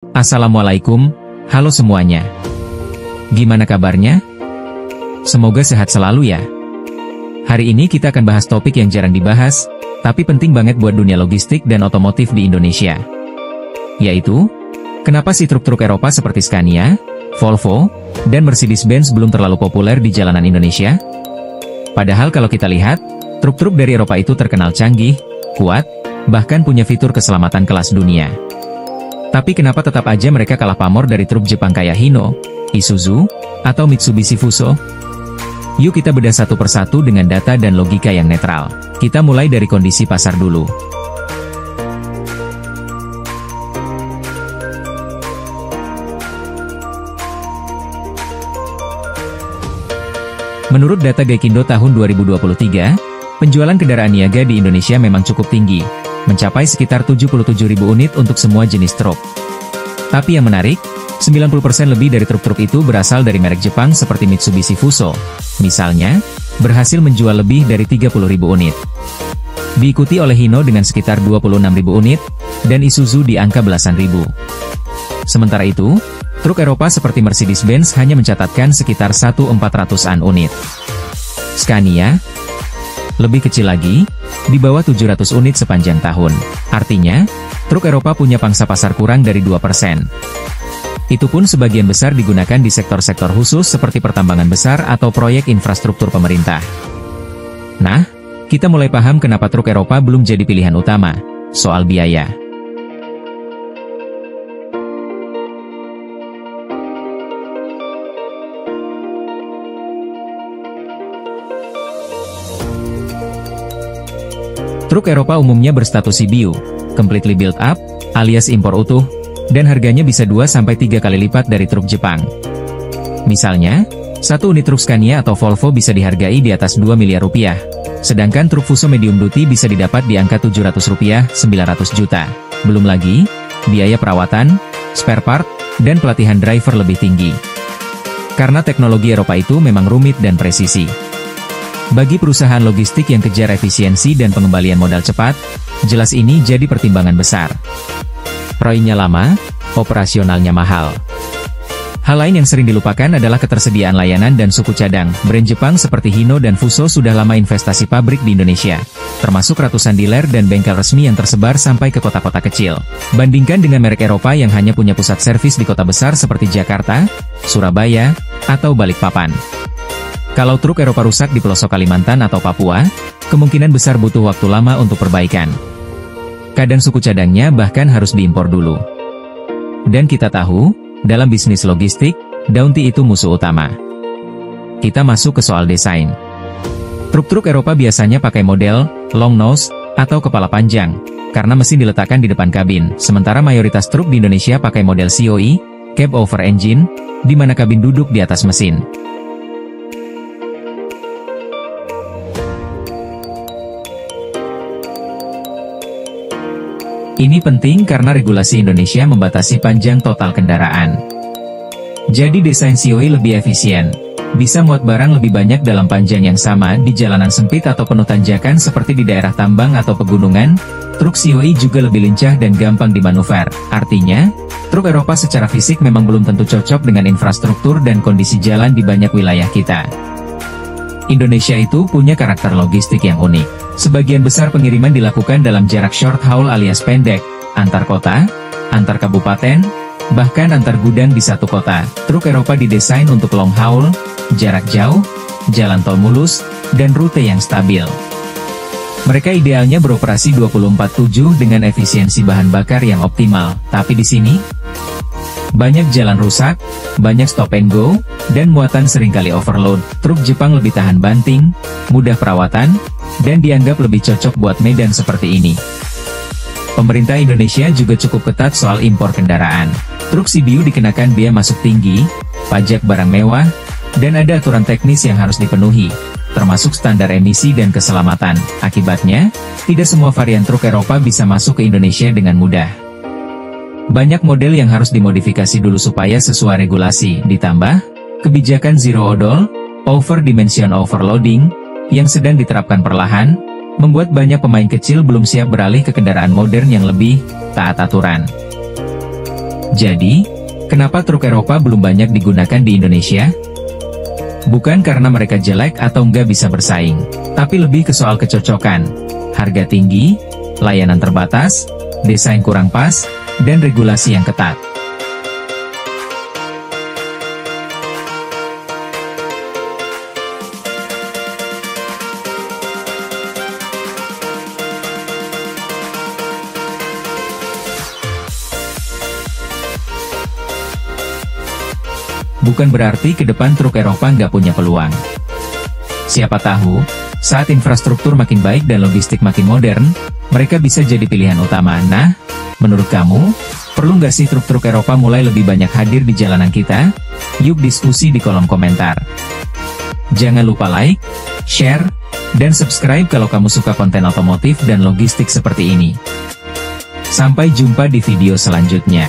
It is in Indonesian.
Assalamualaikum, halo semuanya. Gimana kabarnya? Semoga sehat selalu ya. Hari ini kita akan bahas topik yang jarang dibahas, tapi penting banget buat dunia logistik dan otomotif di Indonesia. Yaitu, kenapa sih truk-truk Eropa seperti Scania, Volvo, dan Mercedes-Benz belum terlalu populer di jalanan Indonesia? Padahal kalau kita lihat, truk-truk dari Eropa itu terkenal canggih, kuat, bahkan punya fitur keselamatan kelas dunia. Tapi kenapa tetap aja mereka kalah pamor dari truk Jepang kayak Hino, Isuzu, atau Mitsubishi Fuso? Yuk kita bedah satu persatu dengan data dan logika yang netral. Kita mulai dari kondisi pasar dulu. Menurut data Gaikindo tahun 2023, penjualan kendaraan niaga di Indonesia memang cukup tinggi, mencapai sekitar 77.000 unit untuk semua jenis truk. Tapi yang menarik, 90% lebih dari truk-truk itu berasal dari merek Jepang seperti Mitsubishi Fuso, misalnya, berhasil menjual lebih dari 30.000 unit. Diikuti oleh Hino dengan sekitar 26.000 unit, dan Isuzu di angka belasan ribu. Sementara itu, truk Eropa seperti Mercedes-Benz hanya mencatatkan sekitar 1.400-an unit. Scania, lebih kecil lagi, di bawah 700 unit sepanjang tahun. Artinya, truk Eropa punya pangsa pasar kurang dari 2%. Itu pun sebagian besar digunakan di sektor-sektor khusus seperti pertambangan besar atau proyek infrastruktur pemerintah. Nah, kita mulai paham kenapa truk Eropa belum jadi pilihan utama, soal biaya. Truk Eropa umumnya berstatus CBU, completely built up, alias impor utuh, dan harganya bisa 2-3 kali lipat dari truk Jepang. Misalnya, satu unit truk Scania atau Volvo bisa dihargai di atas 2 miliar rupiah, sedangkan truk Fuso medium duty bisa didapat di angka 700 rupiah, 900 juta. Belum lagi, biaya perawatan, spare part, dan pelatihan driver lebih tinggi. Karena teknologi Eropa itu memang rumit dan presisi. Bagi perusahaan logistik yang kejar efisiensi dan pengembalian modal cepat, jelas ini jadi pertimbangan besar. Proyeknya lama, operasionalnya mahal. Hal lain yang sering dilupakan adalah ketersediaan layanan dan suku cadang. Brand Jepang seperti Hino dan Fuso sudah lama investasi pabrik di Indonesia, termasuk ratusan dealer dan bengkel resmi yang tersebar sampai ke kota-kota kecil. Bandingkan dengan merek Eropa yang hanya punya pusat servis di kota besar seperti Jakarta, Surabaya, atau Balikpapan. Kalau truk Eropa rusak di pelosok Kalimantan atau Papua, kemungkinan besar butuh waktu lama untuk perbaikan. Kadang suku cadangnya bahkan harus diimpor dulu. Dan kita tahu, dalam bisnis logistik, daunty itu musuh utama. Kita masuk ke soal desain. Truk-truk Eropa biasanya pakai model long nose atau kepala panjang, karena mesin diletakkan di depan kabin, sementara mayoritas truk di Indonesia pakai model COE, cab over engine, di mana kabin duduk di atas mesin. Ini penting karena regulasi Indonesia membatasi panjang total kendaraan. Jadi desain COE lebih efisien, bisa muat barang lebih banyak dalam panjang yang sama di jalanan sempit atau penuh tanjakan seperti di daerah tambang atau pegunungan. Truk COE juga lebih lincah dan gampang dimanuver. Artinya, truk Eropa secara fisik memang belum tentu cocok dengan infrastruktur dan kondisi jalan di banyak wilayah kita. Indonesia itu punya karakter logistik yang unik. Sebagian besar pengiriman dilakukan dalam jarak short haul alias pendek, antar kota, antar kabupaten, bahkan antar gudang di satu kota. Truk Eropa didesain untuk long haul, jarak jauh, jalan tol mulus, dan rute yang stabil. Mereka idealnya beroperasi 24/7 dengan efisiensi bahan bakar yang optimal, tapi di sini, banyak jalan rusak, banyak stop and go, dan muatan seringkali overload. Truk Jepang lebih tahan banting, mudah perawatan, dan dianggap lebih cocok buat medan seperti ini. Pemerintah Indonesia juga cukup ketat soal impor kendaraan. Truk CBU dikenakan bea masuk tinggi, pajak barang mewah, dan ada aturan teknis yang harus dipenuhi, termasuk standar emisi dan keselamatan. Akibatnya, tidak semua varian truk Eropa bisa masuk ke Indonesia dengan mudah. Banyak model yang harus dimodifikasi dulu supaya sesuai regulasi, ditambah kebijakan zero odol, over-dimension overloading, yang sedang diterapkan perlahan, membuat banyak pemain kecil belum siap beralih ke kendaraan modern yang lebih taat aturan. Jadi, kenapa truk Eropa belum banyak digunakan di Indonesia? Bukan karena mereka jelek atau nggak bisa bersaing, tapi lebih ke soal kecocokan, harga tinggi, layanan terbatas, desain kurang pas, dan regulasi yang ketat. Bukan berarti ke depan truk Eropa nggak punya peluang. Siapa tahu, saat infrastruktur makin baik dan logistik makin modern, mereka bisa jadi pilihan utama. Nah, menurut kamu, perlu nggak sih truk-truk Eropa mulai lebih banyak hadir di jalanan kita? Yuk diskusi di kolom komentar. Jangan lupa like, share, dan subscribe kalau kamu suka konten otomotif dan logistik seperti ini. Sampai jumpa di video selanjutnya.